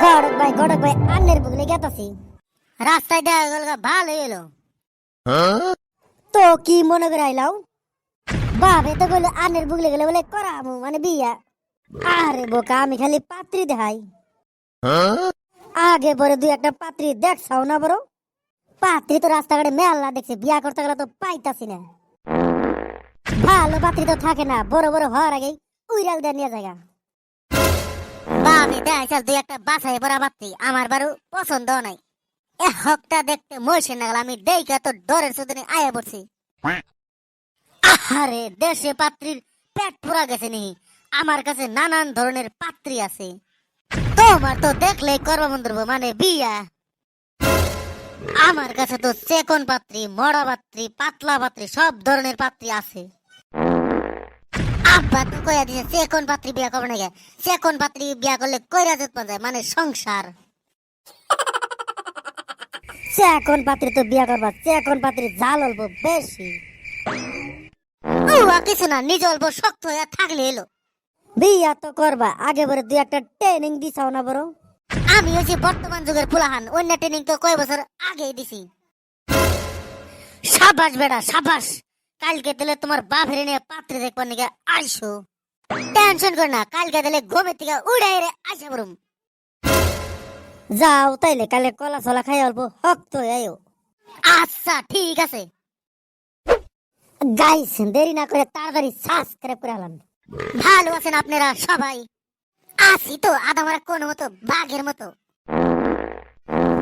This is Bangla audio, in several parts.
গড়ক ভাই আন্নের বুগলে গেতাছি রাস্তায় দেখা গেল ভালো এলো তো কি মনে করে আইলাও বাবে তো বলে আন্নের বুগলে গেলে বলে করামু মানে বিয়া আরে বোকা আমি খালি পাত্রী দেখাই আগে পরে দুই একটা পাত্রী দেখছাও না বড় পাত্রী তো রাস্তাঘাটে মেলা দেখছে বিয়া করতে গেলে তো পাইতাছি না ভালো পাত্রী তো থাকে না বড় বড় হওয়ার আগেই উইরাল দেয় নিয়ে জায়গা বাবা দেখাইছাল দুই একটা বাছাই পড়া পাত্রী আমার বারু পছন্দ নাই এ হকটা দেখতে মরছে না গেল আমি দেইকা তো ডরের সুদিনে আয়া পড়ছি আরে দেশে পাত্রীর পেট পুরা গেছে নি আমার কাছে নানান ধরনের পাত্রী আছে তোমার তো দেখলেই করবা মন ধরবো মানে বিয়া আমার কাছে তো চেকন পাত্রী মড়া পাত্রী পাতলা পাত্রী সব ধরনের পাত্রী আছে আব্বা তো কইয়া দিছে চেকন পাত্রী বিয়া করবে না চেকন পাত্রী বিয়া করলে কইরা যেতে যায় মানে সংসার চেকন পাত্রী তো বিয়া করবা চেকন পাত্রী জাল অল্প বেশি কিছু না নিজ অল্প শক্ত হয়ে থাকলে এলো বিয়া তো করবা আগে বড় দুই একটা ট্রেনিং দিছাও না বড় আমি হচ্ছে বর্তমান যুগের ফুলাহান অন্য ট্রেনিং তো কয় বছর আগেই দিছি সাবাস বেড়া সাবাস কালকে দিলে তোমার বাপের নিয়ে পাত্রে দেখবার নিকে আইসো টেনশন কর না কালকে দিলে ঘুমের থেকে উড়াই রে আসা বরুম যাও তাইলে কালে কলা ছলা খাই অল্প হক্ত আইও আচ্ছা ঠিক আছে গাইস দেরি না করে তাড়াতাড়ি সাবস্ক্রাইব করে আলাম ভালো আছেন আপনারা সবাই আসি তো আদামারা কোন মতো বাঘের মতো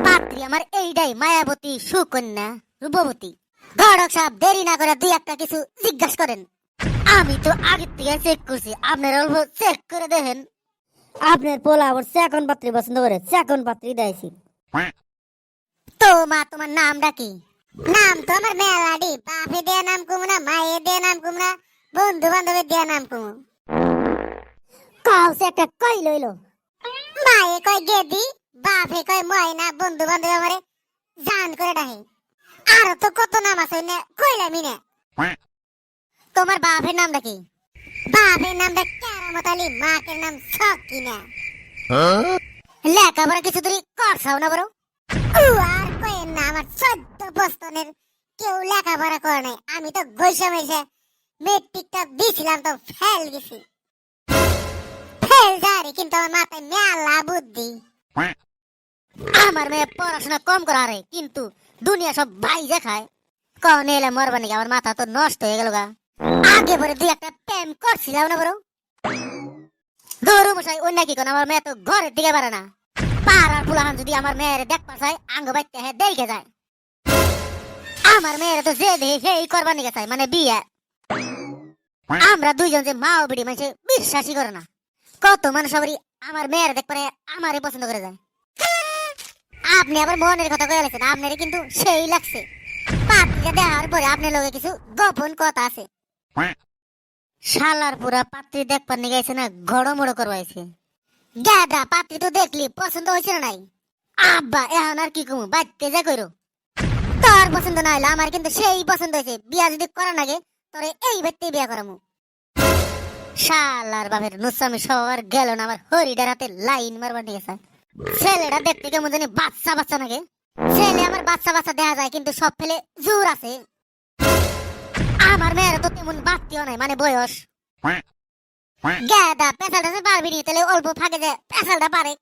পাত্রী আমার এইটাই মায়াবতী সুকন্যা রূপবতী ঘটক সাহেব দেরি না করে দুই একটা কিছু জিজ্ঞাসা করেন আমি তো আগে থেকে চেক করছি আপনারা অল্প চেক করে দেখেন আপনার পোলা আবার চেকন পাত্রী পছন্দ করে চেকন পাত্রী দেয়ছি তো মা তোমার নামটা কি নাম তো আমার মেলাডি বাপে দেয়া নাম কুমনা মায়ে দেয়া নাম কুমনা বন্ধু বান্ধবের দেয়া নাম কুমু কাউসে একটা কই লইলো মায়ে কয় গেদি বাপে কয় ময়না বন্ধু বান্ধব আমারে জান করে ডাহে আর তো কত নাম আছে না কইলামি না তোমার বাপের নামটা কি বাপের নামটা কেরামত আলী মাকের নাম সকিনা লেখাপড়া কিছু তুমি করছাও না বড় আর কয়েন না আমার 14 বছরের কেউ লেখাপড়া করে নাই আমি তো ঘষা মেশে মেট্রিকটা দিছিলাম তো ফেল গেছি ফেল যারে কিন্তু আমার মাথায় মেলা বুদ্ধি আমার মেয়ে পড়াশোনা কম করা রে কিন্তু দুনিয়া সব ভাই দেখায় কোন এলে মরবা নাকি আমার মাথা তো নষ্ট হয়ে গেল গা আগে পরে দুই একটা প্রেম করছিলাম না বড় দৌড়ু মশাই অন্য কি কোন আমার মেয়ে তো ঘরের দিকে পারে না পাড়ার পুলাহান যদি আমার মেয়ের দেখবা চাই আঙ্গ বাইতে হ্যাঁ দেখে যায় আমার মেয়ের তো যে দেখে সেই করবার নিকে চাই মানে বিয়ে আমরা দুইজন যে মা ও বিড়ি মানুষ বিশ্বাসই করে না কত মানুষ আবারই আমার মেয়ের দেখ পারে আমারই পছন্দ করে যায় আপনি আবার মনের কথা কয়ে গেছেন আপনার কিন্তু সেই লাগছে পাত্রীটা দেখার পরে আপনার লগে কিছু গোপন কথা আছে শালার পুরা পাত্রী দেখবার নিয়ে গেছে না ঘড়মড়ো করবাইছে গাদা পাত্রী তো দেখলি পছন্দ হয়েছে না নাই আব্বা এখন আর কি কমু বাইতে যা কইরো তোর পছন্দ না হইলে আমার কিন্তু সেই পছন্দ হয়েছে বিয়া যদি করা লাগে তোরে এই বাইতে বিয়া করামু শালার বাপের নুসামি সবার গেল না আমার হরিডার হাতে লাইন মারবার নিয়ে গেছে ছেলেটা দেখতে কেমন জানি বাচ্চা বাচ্চা নাকি ছেলে আমার বাচ্চা বাচ্চা দেখা যায় কিন্তু সব ফেলে জোর আছে আমার মেয়ের তো তেমন বাড়তিও নাই মানে বয়স গাদা পেশালটা পারবি নি তাহলে অল্প ফাঁকে যে পেশালটা পারে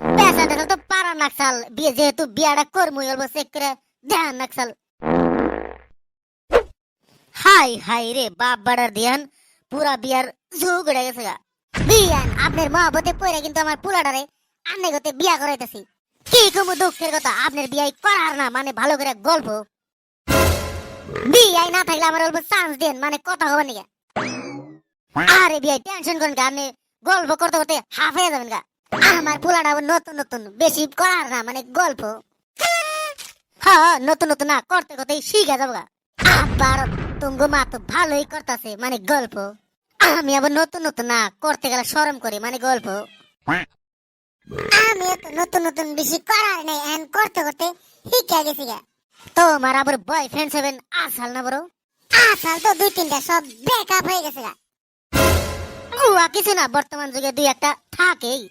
পেশালটা তো পারা নাকসাল বিয়ে যেহেতু বিয়াটা করমুই অল্প চেক করে ধ্যান নাকসাল হাই হাই রে বাপ বাড়ার দিয়ান পুরা বিয়ার ঝুঁক উড়ে গেছে গা বিয়ান আপনার মহব্বতে পড়ে কিন্তু আমার পুলাডারে আন্নে গতে বিয়া করাইতেছি কি কমু দুঃখের কথা আপনার বিয়াই করার না মানে ভালো করে গল্প বিয়াই না থাকলে আমার অল্প চান্স দেন মানে কথা হবার নিকে আরে বিয়াই টেনশন করেন গা আপনি গল্প করতে করতে হাফ হয়ে যাবেন গা আমার পোলাটা নতুন নতুন বেশি করার না মানে গল্প হ্যাঁ নতুন নতুন না করতে করতে শিখে যাবো গা আবার তুঙ্গ মা তো ভালোই করতেছে মানে গল্প আমি আবার নতুন নতুন না করতে গেলে শরম করি মানে গল্প আমি তো নতুন নতুন বেশি করার নেই এন্ড করতে করতে শিখে গেছি গা তোমার আবার বয়ফ্রেন্ড সেভেন আসাল না বড় আসাল তো দুই তিনটা সব ব্রেকআপ হয়ে গেছে গা কিছু না বর্তমান যুগে দুই একটা থাকেই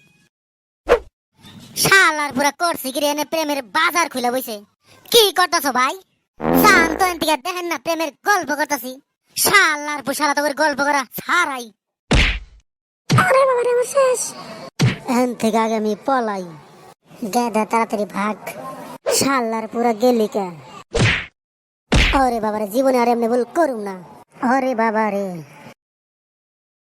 শালার পুরা করছি কি রে এনে প্রেমের বাজার খুলে বইছে কি করতেছো ভাই জান তো এনতিকে দেখেন না প্রেমের গল্প করতেছি শালার পুশালা তো গল্প করা ছাড়াই আরে বাবা রে আমার শেষ এন থেকে আগে আমি পলাই গেদা তাড়াতাড়ি ভাগ শালার পুরা গেলি কে ওরে বাবা রে জীবনে আর এমনি ভুল করুম না ওরে বাবা রে